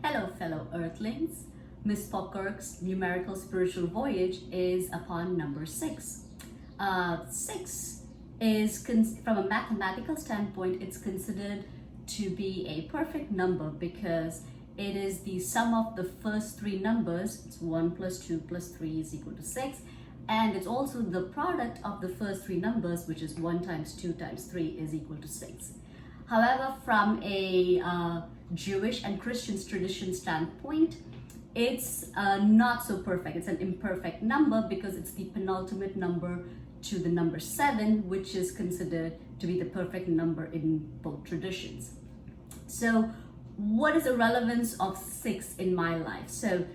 Hello, fellow Earthlings. Miss Spockirk's numerical spiritual voyage is upon number 6. 6 is, from a mathematical standpoint, it's considered to be a perfect number because it is the sum of the first three numbers. It's 1 plus 2 plus 3 is equal to 6. And it's also the product of the first three numbers, which is 1 times 2 times 3 is equal to 6. However, from a Jewish and Christian tradition standpoint, it's not so perfect. It's an imperfect number because it's the penultimate number to the number 7, which is considered to be the perfect number in both traditions. So what is the relevance of 6 in my life? So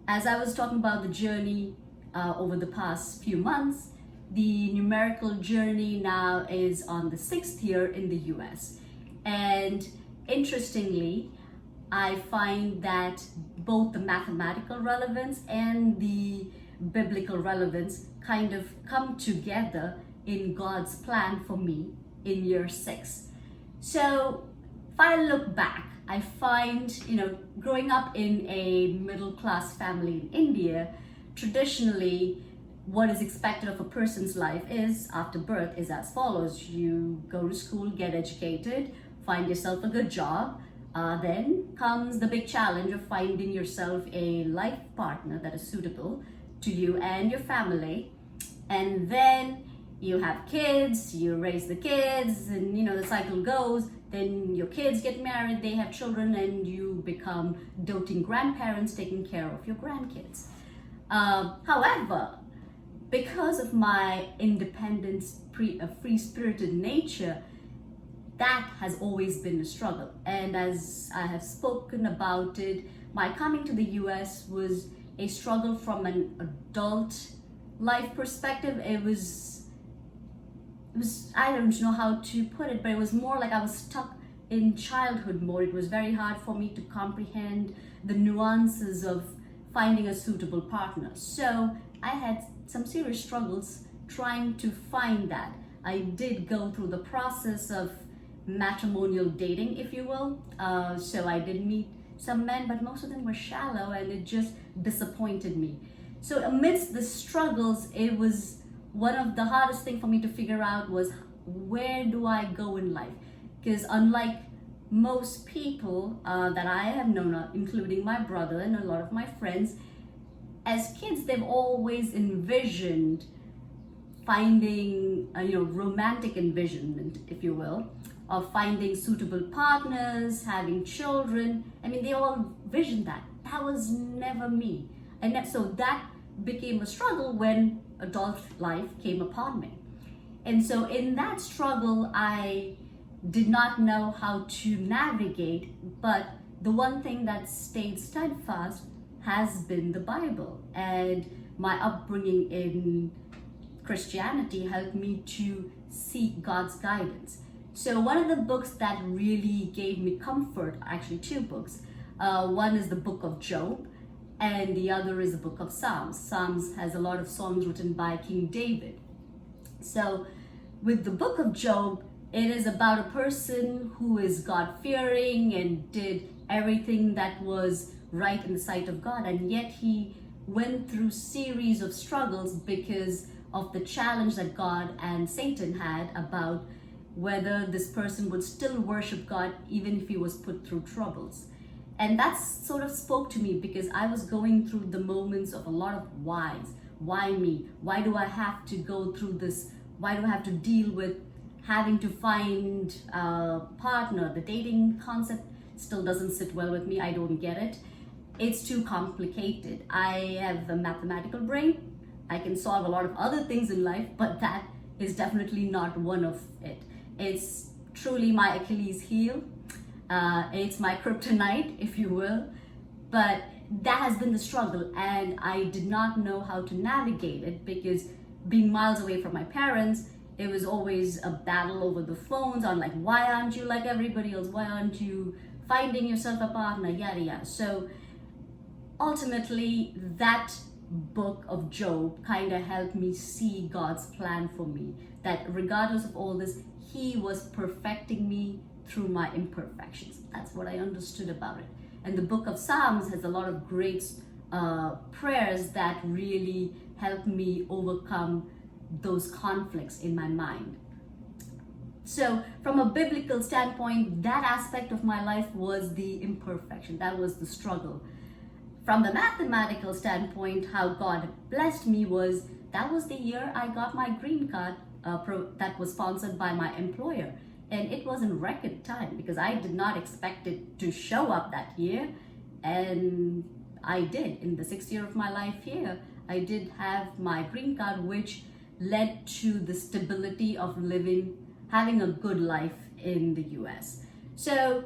as I was talking about the journey over the past few months, the numerical journey now is on the 6th year in the US. And interestingly, I find that both the mathematical relevance and the biblical relevance kind of come together in God's plan for me in year 6. So if I look back, I find, growing up in a middle class family in India, traditionally, what is expected of a person's life is, after birth, is as follows. You go to school, get educated, find yourself a good job. Then comes the big challenge of finding yourself a life partner that is suitable to you and your family. And then you have kids, you raise the kids, and the cycle goes. Then your kids get married, they have children, and you become doting grandparents taking care of your grandkids. However, because of my independent, free-spirited nature, that has always been a struggle. And as I have spoken about it, my coming to the US was a struggle from an adult life perspective. It was I don't know how to put it, but it was more like I was stuck in childhood mode. It was very hard for me to comprehend the nuances of finding a suitable partner. So I had some serious struggles trying to find that. I did go through the process of matrimonial dating, if you will. So I did meet some men, but most of them were shallow, and it just disappointed me. So amidst the struggles, it was one of the hardest thing for me to figure out was, where do I go in life? Because unlike most people that I have known, including my brother and a lot of my friends, as kids, they've always envisioned finding romantic envisionment, if you will, of finding suitable partners, having children. I mean, they all visioned that. That was never me. And so that became a struggle when adult life came upon me. And so in that struggle, I did not know how to navigate, but the one thing that stayed steadfast has been the Bible. And my upbringing in Christianity helped me to seek God's guidance. So one of the books that really gave me comfort, actually two books. One is the book of Job, and the other is the book of Psalms. Psalms has a lot of songs written by King David. So with the book of Job, it is about a person who is God-fearing and did everything that was right in the sight of God, and yet he went through series of struggles because of the challenge that God and Satan had about whether this person would still worship God even if he was put through troubles. And that sort of spoke to me because I was going through the moments of a lot of whys. Why me? Why do I have to go through this? Why do I have to deal with having to find a partner? The dating concept still doesn't sit well with me. I don't get it. It's too complicated. I have a mathematical brain. I can solve a lot of other things in life, but that is definitely not one of it. It's truly my Achilles heel. It's my kryptonite, if you will. But that has been the struggle, and I did not know how to navigate it because being miles away from my parents, it was always a battle over the phones on why aren't you like everybody else? Why aren't you finding yourself a partner? Yada yada. So ultimately, that book of Job kind of helped me see God's plan for me, that regardless of all this, he was perfecting me through my imperfections. That's what I understood about it. And the book of Psalms has a lot of great prayers that really help me overcome those conflicts in my mind. So from a biblical standpoint, that aspect of my life was the imperfection. That was the struggle. From the mathematical standpoint, how God blessed me was, that was the year I got my green card that was sponsored by my employer. And it was in record time because I did not expect it to show up that year. And I did. In the 6th year of my life here, I did have my green card, which led to the stability of having a good life in the US. So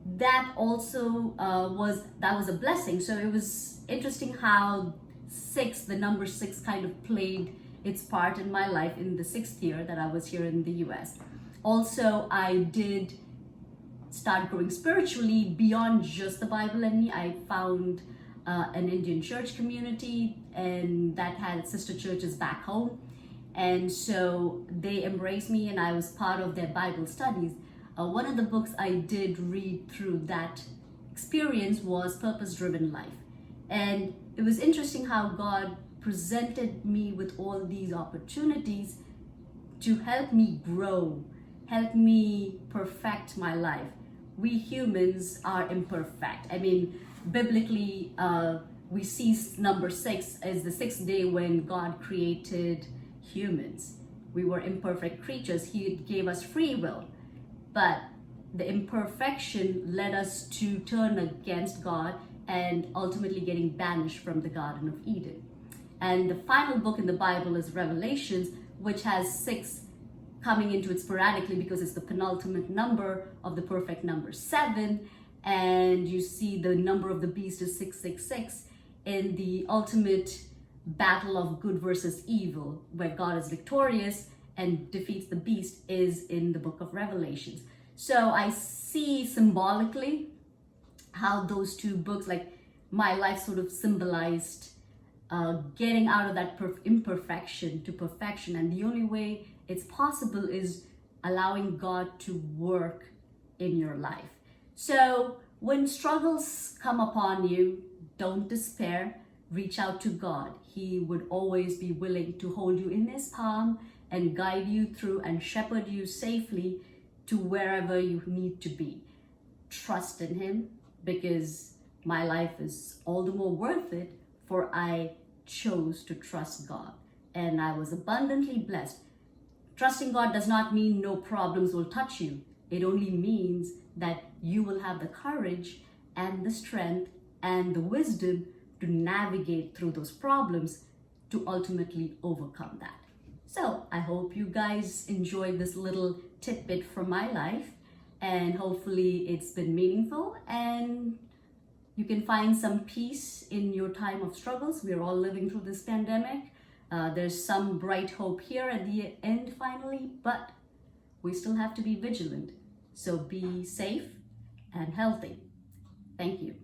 that also was a blessing. So it was interesting how the number 6 kind of played its part in my life in the 6th year that I was here in the US. Also, I did start growing spiritually beyond just the Bible and me. I found an Indian church community, and that had sister churches back home. And so they embraced me, and I was part of their Bible studies. One of the books I did read through that experience was Purpose Driven Life. And it was interesting how God presented me with all these opportunities to help me grow, help me perfect my life. We humans are imperfect. I mean, biblically, we see number 6 as the 6th day when God created humans. We were imperfect creatures. He gave us free will. But the imperfection led us to turn against God and ultimately getting banished from the Garden of Eden. And the final book in the Bible is Revelations, which has 6 coming into it sporadically because it's the penultimate number of the perfect number 7. And you see the number of the beast is 666 in the ultimate battle of good versus evil, where God is victorious and defeats the beast, is in the book of Revelations. So I see symbolically how those two books, like my life, sort of symbolized getting out of that imperfection to perfection. And the only way it's possible is allowing God to work in your life. So when struggles come upon you, don't despair. Reach out to God. He would always be willing to hold you in his palm and guide you through and shepherd you safely to wherever you need to be. Trust in him, because my life is all the more worth it, for I chose to trust God and I was abundantly blessed. Trusting God does not mean no problems will touch you. It only means that you will have the courage and the strength and the wisdom to navigate through those problems to ultimately overcome that. So I hope you guys enjoyed this little tidbit from my life, and hopefully it's been meaningful and you can find some peace in your time of struggles. We're all living through this pandemic. There's some bright hope here at the end finally, but we still have to be vigilant. So be safe and healthy. Thank you.